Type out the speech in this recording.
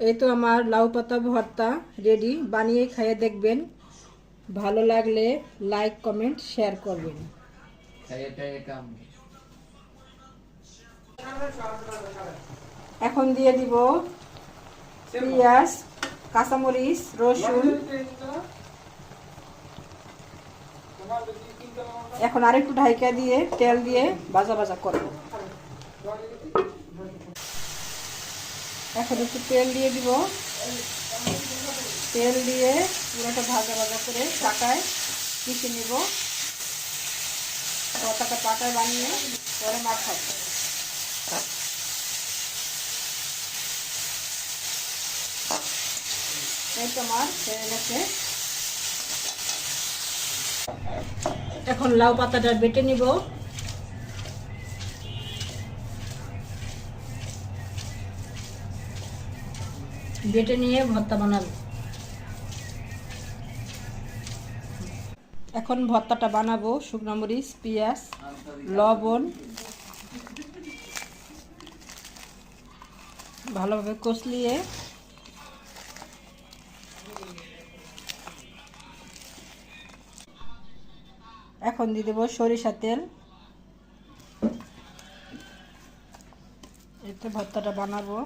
এই তো আমার লাউ পাতা ভর্তা রেডি। বানিয়ে খেয়ে দেখবেন, ভালো লাগলে লাইক কমেন্ট শেয়ার করবেন। এখন দিয়ে দিব পেঁয়াজ, কাঁচামরিচ, রসুন। এখন আরেকটু ঢাইকা দিয়ে তেল দিয়ে ভাজা ভাজা করব। এখন একটু তেল দিয়ে দিব। তেল দিয়ে পুরোটা ভাজা ভাজা করে পাটায় পিষে নিব। ভর্তাটা পাটায় বানিয়ে পরে মাখাবো। এই তো আমার হয়ে গেছে। এখন লাউ পাতাটা বেটে নিব। বেটে নিয়ে ভর্তা বানাবো। এখন ভর্তাটা বানাবো। শুকনো মরিচ, পেঁয়াজ, লবণ ভালোভাবে কষলিয়ে এখন দিয়ে দেবো সরিষা তেল। এতে ভর্তাটা বানাবো।